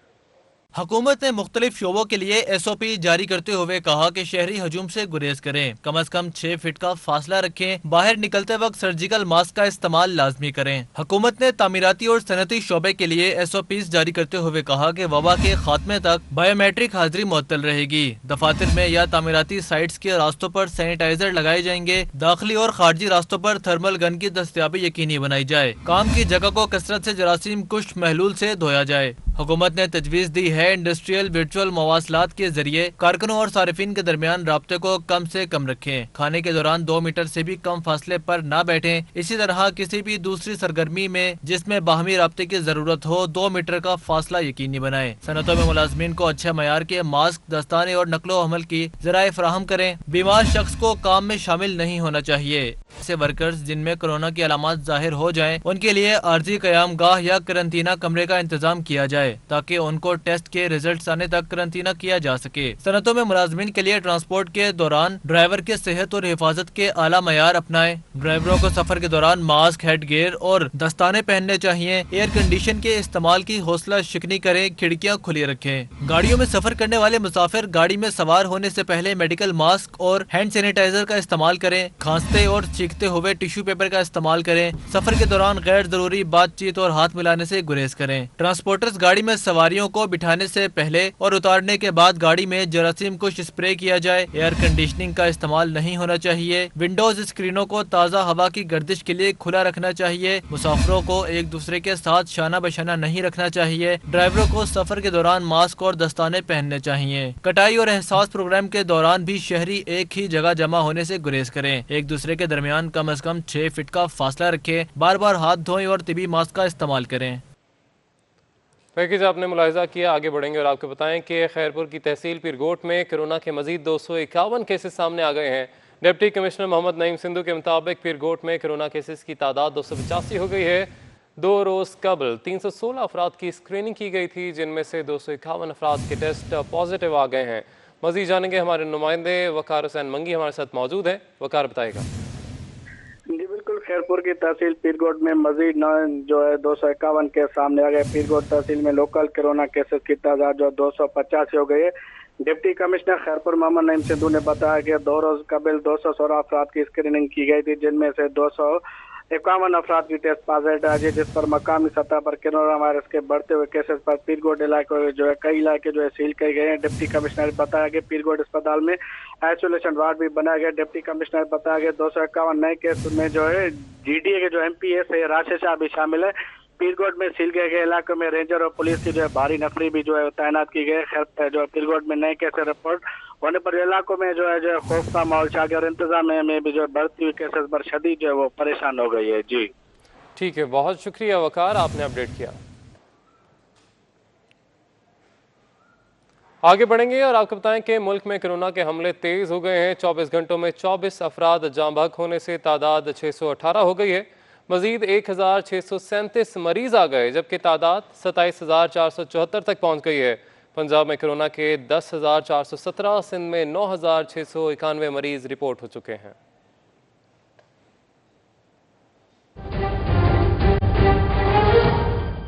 Speaker 16: हुकूमत ने मुख्तलिफ शोबों के लिए SOP जारी करते हुए कहा कि शहरी हजूम से गुरेज करें, कम अज कम 6 फीट का फासला रखें, बाहर निकलते वक्त सर्जिकल मास्क का इस्तेमाल लाजमी करें। हुकूमत ने तामीराती और सनती शोबे के लिए SOPs जारी करते हुए कहा कि वबा के खात्मे तक बायोमेट्रिक हाजिरी मुअत्तल रहेगी। दफातर में या तामीराती साइट्स के रास्तों पर सैनिटाइजर लगाए जाएंगे। दाखिली और खारजी रास्तों पर थर्मल गन की दस्तयाबी यकीनी बनाई जाए। काम की जगह को कसरत से जरासीम कुश्त महलूल से धोया जाए। हुकूमत ने तजवीज़ दी है इंडस्ट्रियल वर्चुअल मवासलात के जरिए कारकुनों और सारिफिन के दरमियान राब्ते को कम से कम रखें। खाने के दौरान 2 मीटर से भी कम फासले पर न बैठें। इसी तरह किसी भी दूसरी सरगर्मी में जिसमें बाहमी राब्ते की जरूरत हो 2 मीटर का फासला यकीनी बनाएं। सनतों में मुलाजमीन को अच्छे मयार के मास्क, दस्ताने और नकलो हमल की जराए फराहम करें। बीमार शख्स को काम में शामिल नहीं होना चाहिए। ऐसे वर्कर्स जिनमें कोरोना की अलामत जाहिर हो जाएं, उनके लिए आर्जी कयाम गाह या करंतना कमरे का इंतजाम किया जाए ताकि उनको टेस्ट के रिजल्ट आने तक करंतना किया जा सके। सनतों में मुलाजमीन के लिए ट्रांसपोर्ट के दौरान ड्राइवर के सेहत और हिफाजत के आला मयार अपनाएं। ड्राइवरों को सफर के दौरान मास्क, हेड गियर और दस्ताने पहनने चाहिए। एयर कंडीशन के इस्तेमाल की हौसला शिकनी करें, खिड़कियाँ खुली रखें। गाड़ियों में सफर करने वाले मुसाफिर गाड़ी में सवार होने से पहले मेडिकल मास्क और हैंड सैनिटाइजर का इस्तेमाल करें। खांसते और चीखते हुए टिश्यू पेपर का इस्तेमाल करें। सफर के दौरान गैर जरूरी बातचीत और हाथ मिलाने से गुरेज करें। ट्रांसपोर्टर्स गाड़ी में सवारियों को बिठाने से पहले और उतारने के बाद गाड़ी में जरासीम कुछ स्प्रे किया जाए। एयर कंडीशनिंग का इस्तेमाल नहीं होना चाहिए। विंडोज स्क्रीनों को ताज़ा हवा की गर्दिश के लिए खुला रखना चाहिए। मुसाफिरों को एक दूसरे के साथ शाना बशाना नहीं रखना चाहिए। ड्राइवरों को सफर के दौरान मास्क और दस्ताने पहनने चाहिए। कटाई और एहसास प्रोग्राम के दौरान भी शहरी एक ही जगह जमा होने से गुरेज करें। एक दूसरे के दरमियान कम अज कम 6 फीट का फासला रखें। बार बार हाथ धोएं और तिबी मास्क का इस्तेमाल करें।
Speaker 1: पैकेज आपने मुलाहिजा किया, आगे बढ़ेंगे और आपको बताएं कि खैरपुर की तहसील पीरगोट में कोरोना के मजीद 251 केसेस सामने आ गए हैं। डिप्टी कमिश्नर मोहम्मद नईम सिंधु के मुताबिक पीरगोट में कोरोना केसेस की तादाद 285 हो गई है। 2 रोज़ कबल 316 अफराद की स्क्रीनिंग की गई थी, जिनमें से 251 अफराद के टेस्ट पॉजिटिव आ गए हैं। मज़ीद जानेंगे, हमारे नुमाइंदे वकार हुसैन मंगी हमारे साथ मौजूद है। वकार बताएगा।
Speaker 17: जी बिल्कुल, खैरपुर की तहसील पीरगोट में मजीद जो है 251 केस सामने आ गए। पीरगोट तहसील में लोकल कोरोना केसेस की तादाद जो 285 हो गई है। डिप्टी कमिश्नर खैरपुर मोहम्मद नईम सिद्धू ने बताया कि 2 रोज कबल 216 अफराद की स्क्रीनिंग की गई थी, जिनमें से 251 अफराद की टेस्ट पॉजिटिव आई, जिस पर मकामी सतह पर कोरोना वायरस के बढ़ते हुए केसेस पर पीरगोट इलाके जो है कई इलाके जो है सील किए गए हैं। डिप्टी कमिश्नर ने बताया कि पीरगोट अस्पताल में आइसोलेशन वार्ड भी बनाया गया। डिप्टी कमिश्नर ने बताया कि 251 नए केस में जो है GDA के जो MPS है राशि शाह भी शामिल है। पीरगोट में सील किए गए इलाकों में रेंजर और पुलिस की जो है भारी नफरी भी जो है तैनात की गई। खैर जो है पीरगोट में नए केसेस रिपोर्ट होने पर इलाकों में जो है खौफ का माहौल छा गया और इंतजाम में भी जो बढ़ती हुई केसेस पर शदीद जो है वो परेशान हो गई है। जी
Speaker 1: ठीक है, बहुत शुक्रिया वकार, आपने अपडेट किया। आगे बढ़ेंगे और आपको बताएं कि मुल्क में कोरोना के हमले तेज हो गए हैं। 24 घंटों में 24 अफराद जाँ बहक होने से तादाद 618 हो गई है। मजीद 1637 मरीज आ गए, जबकि तादाद 27,474 तक पहुंच गई है। पंजाब में कोरोना के 10,417, सिंध में 9,691 मरीज रिपोर्ट हो चुके हैं।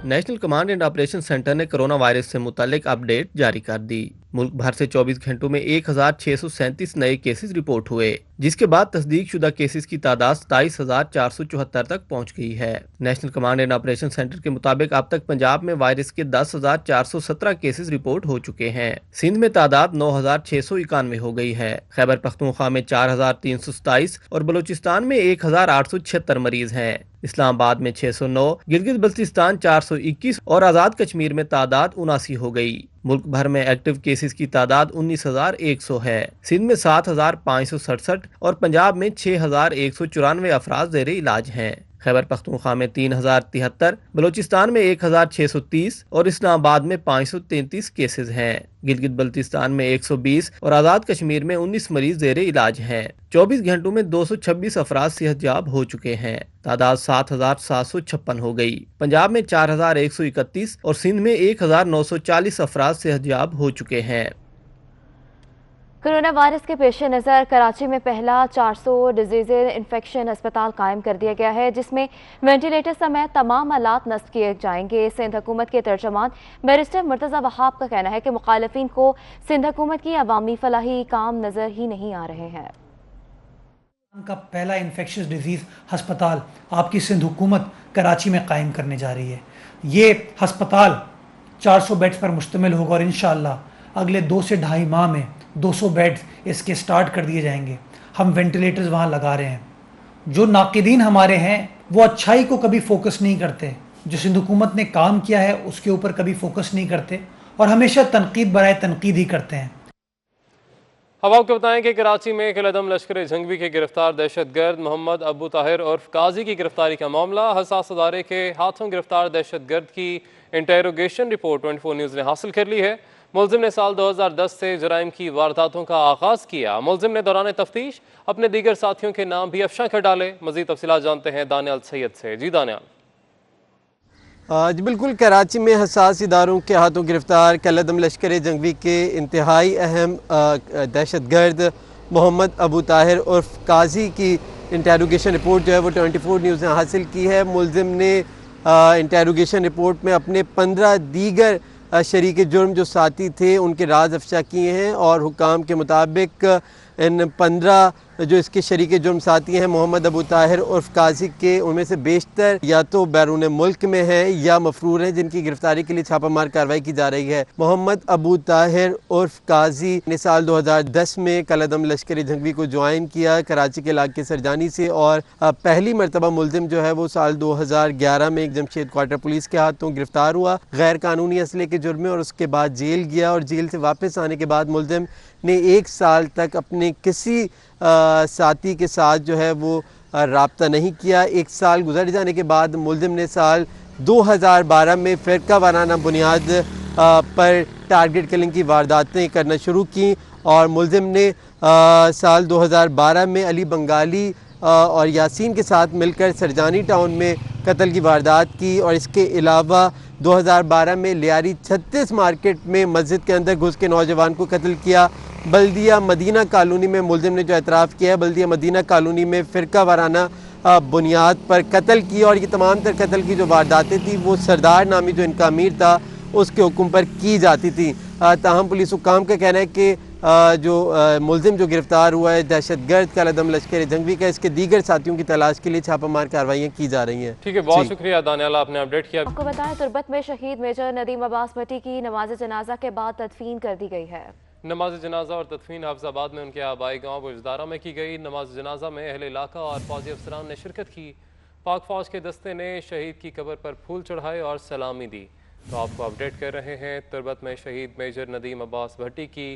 Speaker 16: National command and operation centre ने कोरोना वायरस से मुतालिक अपडेट जारी कर दी। मुल्क भर से 24 घंटों में 1637 नए केसेस रिपोर्ट हुए, जिसके बाद तस्दीक शुदा केसेस की तादाद 27,474 तक पहुंच गई है। National command and operation centre के मुताबिक अब तक पंजाब में वायरस के 10,417 केसेस रिपोर्ट हो चुके हैं। सिंध में तादाद 9,691 हो गई है। खैबर पख्तूनख्वा में 4,327 और बलूचिस्तान में 1,876 मरीज हैं। इस्लामाबाद में 609, गिलगित बल्तिस्तान 421 और आज़ाद कश्मीर में तादाद 79 हो गई। मुल्क भर में एक्टिव केसेस की तादाद 19,100 है। सिंध में 7,567 और पंजाब में 6,194 अफराद ज़ेरे इलाज हैं। खैबर पख्तूनख्वा में 3,073, बलूचिस्तान में 1,630 और इस्लामाबाद में 533 केसेस हैं। गिलगित बल्तिस्तान में 120 और आज़ाद कश्मीर में 19 मरीज ज़ेरे इलाज हैं। 24 घंटों में 226 अफराद सेहतयाब हो चुके हैं। तादाद 7,756 हो गई। पंजाब में 4,131 और सिंध में 1,940 अफराद सेहतयाब हो चुके हैं।
Speaker 2: कोरोना वायरस के पेश नज़र कराची में पहला 400 डिजीज इन्फेक्शन अस्पताल कायम कर दिया गया है, जिसमें वेंटिलेटर समेत तमाम आलात नस्ब किए जाएंगे। सिंध हुकूमत के तर्जमान बैरिस्टर मुर्तज़ा वहाब का कहना है कि मुखालिफिन को सिंध हुकूमत की अवामी फलाही काम नजर ही नहीं आ रहे हैं।
Speaker 18: का पहला इन्फेक्शस डिजीज़ अस्पताल आपकी सिंध हुकूमत कराची में कायम करने जा रही है। ये अस्पताल 400 बेड्स पर मुश्तमिल होगा और इंशाअल्लाह अगले 2 से ढाई माह में 200 बेड्स इसके स्टार्ट कर दिए जाएंगे। हम वेंटिलेटर्स वहाँ लगा रहे हैं। जो नाकिदीन हमारे हैं वो अच्छाई को कभी फोकस नहीं करते, जो सिंध हुकूमत ने काम किया है उसके ऊपर कभी फोकस नहीं करते और हमेशा तनकीद बराए तनकीद ही करते हैं।
Speaker 1: अब आपको बताएं कि कराची में कलदम लश्कर जंगवी के गिरफ्तार दहशतगर्द मोहम्मद अबू ताहिर उर्फ काजी की गिरफ्तारी का मामला। हसास अदारे के हाथों गिरफ्तार दहशतगर्द की इंटेरोगेशन रिपोर्ट 24 न्यूज़ ने हासिल कर ली है। मुलजिम ने साल 2010 से जराइम की वारदातों का आगाज़ किया। मुलजिम ने दौरान तफ्तीश अपने दीगर साथियों के नाम भी अफशा कर डाले। मज़ीद तफसीलात जानते हैं दानियाल सैयद से। जी दानियाल।
Speaker 19: जी बिल्कुल, कराची में हसास इदारों के हाथों गिरफ्तार कलदम लश्कर जंगवी के इंतहाई अहम दहशतगर्द मोहम्मद अबू ताहिर उर्फ काजी की इंटेरोगेशन रिपोर्ट जो है वो 24 न्यूज़ ने हासिल की है। मुलजिम ने इंटेरोगेशन रिपोर्ट में अपने 15 दीगर शरीक जुर्म जो साथी थे उनके राज अफशा किए हैं और हुकाम के मुताबिक इन 15 जो इसके शरीक जुर्म साथी हैं मोहम्मद अबू ताहिर उर्फ काजी के, उनमें से बेशतर या तो बैरून मुल्क में हैं या मफरूर हैं, जिनकी गिरफ्तारी के लिए छापामार कार्रवाई की जा रही है। मोहम्मद अबू ताहिर उर्फ काजी ने साल 2010 में कलदम लश्कर जंगवी को ज्वाइन किया कराची के इलाके सरजानी से और पहली मरतबा मुलजिम जो है वो साल 2011 में एक जमशेद क्वार्टर पुलिस के हाथों गिरफ्तार हुआ गैर कानूनी असले के जुर्म में और उसके बाद जेल गया और जेल से वापस आने के बाद मुलजिम ने 1 साल तक अपने किसी साथी के साथ जो है वो राब्ता नहीं किया। 1 साल गुजर जाने के बाद मुलजिम ने साल 2012 में फ़िरका वाराना बुनियाद पर टारगेट किलिंग की वारदातें करना शुरू की और मुलजिम ने साल 2012 में अली बंगाली और यासीन के साथ मिलकर सरजानी टाउन में कत्ल की वारदात की। और इसके अलावा 2012 में लियारी 36 मार्केट में मस्जिद के अंदर घुस के नौजवान को कत्ल किया। बल्दिया मदीना कॉलोनी में मुलजिम ने जो एतराफ़ किया है, बल्दिया मदीना कॉलोनी में फ़िरका वाराना बुनियाद पर कत्ल किया। और ये तमाम तर कत्ल की जो वारदातें थी वो सरदार नामी जो इनका अमीर था उसके हुक्म पर की जाती थी। ताहम पुलिस हुक्काम का कहना है कि जो मुलजिम जो गिरफ्तार हुआ है दहशतगर्द कालादम लश्कर जंगवी का, इसके दीगर साथियों की तलाश के लिए छापामार कार्रवाइयाँ की जा रही हैं।
Speaker 1: ठीक है, बहुत शुक्रिया दानियाला, आपने अपडेट किया।
Speaker 2: आपको बताएं तुर्बत में शहीद मेजर नदीम अब्बास भट्टी की नमाज जनाजा के बाद तदफीन कर दी गई है।
Speaker 1: नमाज जनाजा और तदफीन हाफिजाबाद में उनके आबाई गांव बुजदारा में की गई। नमाज जनाजा में अहले इलाका और फौजी अफसरान ने शिरकत की। पाक फौज के दस्ते ने शहीद की कब्र पर फूल चढ़ाए और सलामी दी। तो आपको अपडेट कर रहे हैं, तुर्बत में शहीद मेजर नदीम अब्बास भट्टी की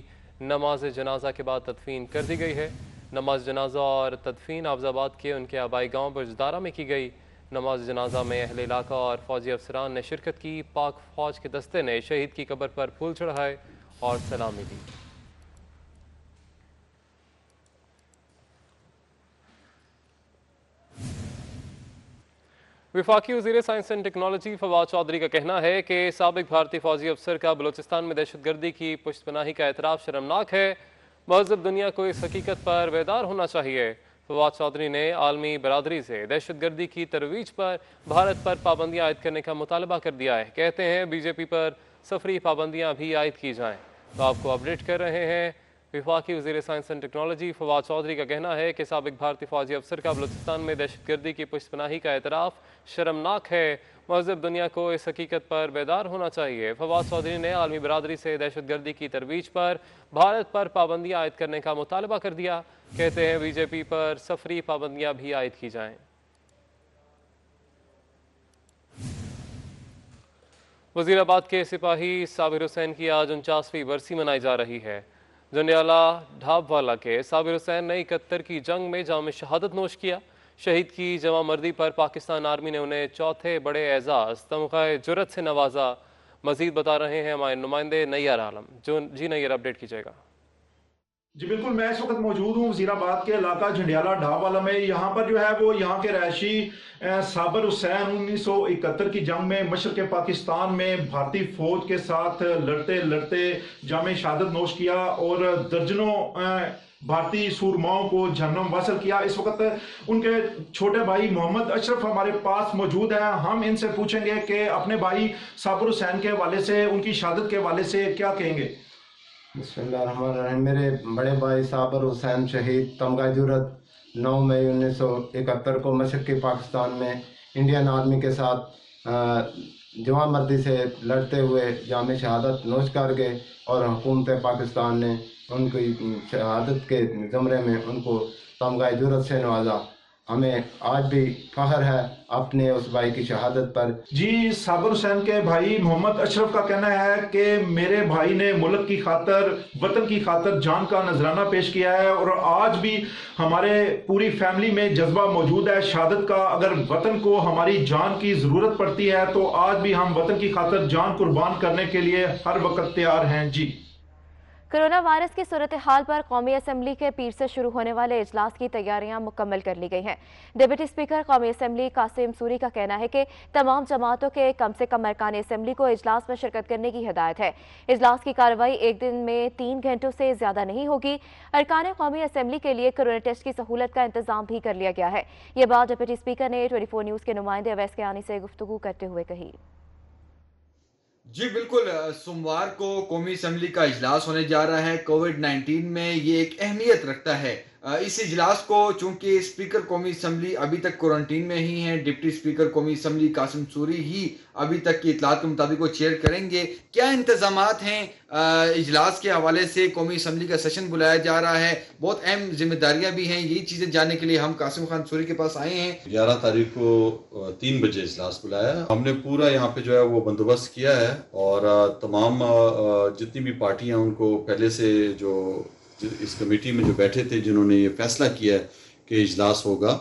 Speaker 1: नमाज जनाजा के बाद तदफीन कर दी गई है। नमाज जनाजा और तदफीन हाफिजाबाद के उनके आबाई गांव बुजदारा में की गई। नमाज जनाजा में अहले इलाका और फौजी अफसरान ने शिरकत की। पाक फौज के दस्ते ने शहीद की कब्र पर फूल चढ़ाए और सलामी दी। वफाकी वज़ीर science and technology Fawad Chaudhry का कहना है कि साबिक भारतीय फौजी अफसर का बलूचिस्तान में दहशतगर्दी की पुश्तपनाही का एतराफ़ शर्मनाक है। महज़ब दुनिया को इस हकीकत पर बेदार होना चाहिए। फवाद चौधरी ने आलमी बरादरी से दहशतगर्दी की तरवीज पर भारत पर पाबंदियाँ आयद करने का मुतालबा कर दिया है। कहते हैं बीजेपी पर सफरी पाबंदियाँ भी आयद की जाएँ। तो आपको अपडेट कर रहे हैं, वफाकी वज़ीर science and technology Fawad Chaudhry का कहना है कि साबिक भारतीय फौजी अफसर का बलूचिस्तान में दहशतगर्दी की पुश्तपनाही का एतराफ़ शर्मनाक है। महज़ब दुनिया को इस हकीकत पर बेदार होना चाहिए। फवाद चौधरी ने आलमी बरादरी से दहशतगर्दी की तरवीज पर भारत पर पाबंदियाँ आयद करने का मुतालबा कर दिया। कहते हैं बीजेपी पर सफरी पाबंदियाँ भी आयद की जाएँ। वज़ीराबाद के सिपाही साबिर हुसैन की आज 49वीं बरसी मनाई जा रही है। जंडियाला ढाबवाला के साबिर हुसैन ने 71 की जंग में जाम शहादत नोश किया। शहीद की जमा मर्दी पर पाकिस्तान आर्मी ने उन्हें चौथे बड़े एजाज तमग़ा जुर्रत से नवाजा। मजीद बता रहे हैं हमारे नुमाइंदे नैयर आलम। जो जी नैयर, अपडेट कीजिएगा।
Speaker 20: जी बिल्कुल, मैं इस वक्त मौजूद हूँ वज़ीराबाद के इलाका झंडियाला ढाबवाला में। यहाँ पर जो है वो यहाँ के रहायशी साबिर हुसैन 1971 की जंग में मशरक़ पाकिस्तान में भारतीय फौज के साथ लड़ते लड़ते जाम शहादत नोश किया और दर्जनों भारतीय सूरमाओं को जहन्नम वासल किया। इस वक्त उनके छोटे भाई मोहम्मद अशरफ हमारे पास मौजूद हैं। हम इनसे पूछेंगे कि अपने भाई साबिर हुसैन के हवाले से, उनकी शहादत के हवाले से क्या कहेंगे।
Speaker 21: बिस्मिल्लाहिर्रहमानिर्रहीम। मेरे बड़े भाई साबिर हुसैन शहीद तमग़ा जुर्रत 9 मई 1971 को मशरक़ी पाकिस्तान में इंडियन आर्मी के साथ जवान मर्दी से लड़ते हुए जाम शहादत नोश कर गए और हुकूमत पाकिस्तान ने उनकी शहादत के ज़मरे में उनको तमग़ा जुर्रत से नवाजा। हमें आज भी फख्र है अपने उस भाई की शहादत पर।
Speaker 20: जी, साबिर हुसैन के भाई मोहम्मद अशरफ का कहना है कि मेरे भाई ने मुल्क की खातर, वतन की खातर जान का नजराना पेश किया है और आज भी हमारे पूरी फैमिली में जज्बा मौजूद है शहादत का। अगर वतन को हमारी जान की ज़रूरत पड़ती है तो आज भी हम वतन की खातर जान कुर्बान करने के लिए हर वक्त तैयार हैं। जी,
Speaker 2: कोरोना वायरस की सूरत हाल पर कौमी असम्बली के पीर से शुरू होने वाले इजलास की तैयारियां मुकम्मल कर ली गई हैं। डिप्टी स्पीकर कौमी असम्बली कासिम सूरी का कहना है कि तमाम जमातों के कम से कम अरकान असम्बली को इजलास में शिरकत करने की हिदायत है। इजलास की कार्रवाई एक दिन में 3 घंटों से ज्यादा नहीं होगी। अरकान कौमी असम्बली के लिए कोरोना टेस्ट की सहूलत का इंतजाम भी कर लिया गया है। ये बात डिप्टी स्पीकर ने 24 न्यूज के नुमाइंदे अवैस कियानी से गुफ्तगू करते हुए कही।
Speaker 22: जी बिल्कुल, सोमवार को कौमी असम्बली का इजलास होने जा रहा है। कोविड-19 में ये एक अहमियत रखता है। इस इजलास को चूंकि स्पीकर कौमी असम्बली अभी तक क्वारंटीन में ही हैं, डिप्टी स्पीकर कौमी असम्बली कासिम सूरी ही अभी तक की इतलात के मुताबिक वो चेयर करेंगे। क्या इंतजामात हैं इजलास के हवाले से? कौमी असम्बली का सेशन बुलाया जा रहा है, बहुत अहम जिम्मेदारियां भी हैं। यही चीज़ें जानने के लिए हम कासिम खान सूरी के पास आए हैं।
Speaker 23: 11 तारीख को 3 बजे इजलास बुलाया है। हमने पूरा यहाँ पे जो है वो बंदोबस्त किया है और तमाम जितनी भी पार्टियाँ उनको पहले से जो इस कमेटी में जो बैठे थे, जिन्होंने ये फैसला किया है कि इजलास होगा,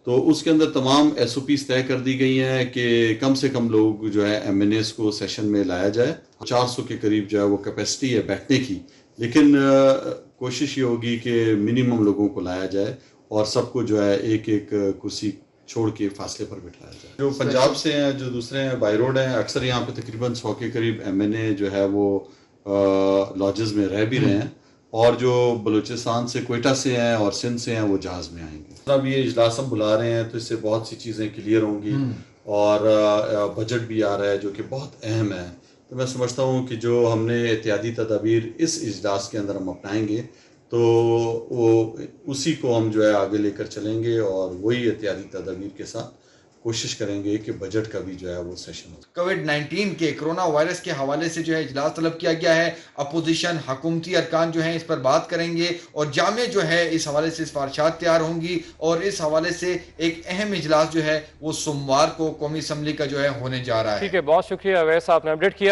Speaker 23: तो उसके अंदर तमाम SOPs तय कर दी गई हैं कि कम से कम लोग जो है MNAs को सेशन में लाया जाए। 400 के करीब जो है वो कैपेसिटी है बैठने की, लेकिन कोशिश ये होगी कि मिनिमम लोगों को लाया जाए और सबको जो है एक एक कुर्सी छोड़ के फासले पर बिठाया जाए। जो पंजाब से हैं, जो दूसरे हैं बाई रोड हैं, अक्सर यहाँ पे तकरीबन 100 के करीब MNA जो है वो लॉजेस में रह भी रहे हैं, और जो बलूचिस्तान से, कोयटा से हैं और सिंध से हैं वो जहाज में आएंगे। अब ये इजलास हम बुला रहे हैं तो इससे बहुत सी चीज़ें क्लियर होंगी, और बजट भी आ रहा है जो कि बहुत अहम है। तो मैं समझता हूँ कि जो हमने एहतियाती तदाबीर इस इजलास के अंदर हम अपनाएंगे तो वो उसी को हम जो है आगे लेकर चलेंगे, और वही एहतियाती तदाबीर के साथ कोशिश करेंगे कि बजट का भी जो है वो सेशन हो।
Speaker 22: कोविड-19 के कोरोना वायरस के हवाले से जो है इजलास तलब किया गया है। अपोजिशन, हुकूमती अरकान जो हैं इस पर बात करेंगे, और जामे जो है इस हवाले से सिफारिशात तैयार होंगी, और इस हवाले से एक अहम इजलास जो है वो सोमवार को कौमी असम्बली का जो है होने जा रहा है।
Speaker 1: ठीक है, बहुत शुक्रिया अवैस, आपने अपडेट किया।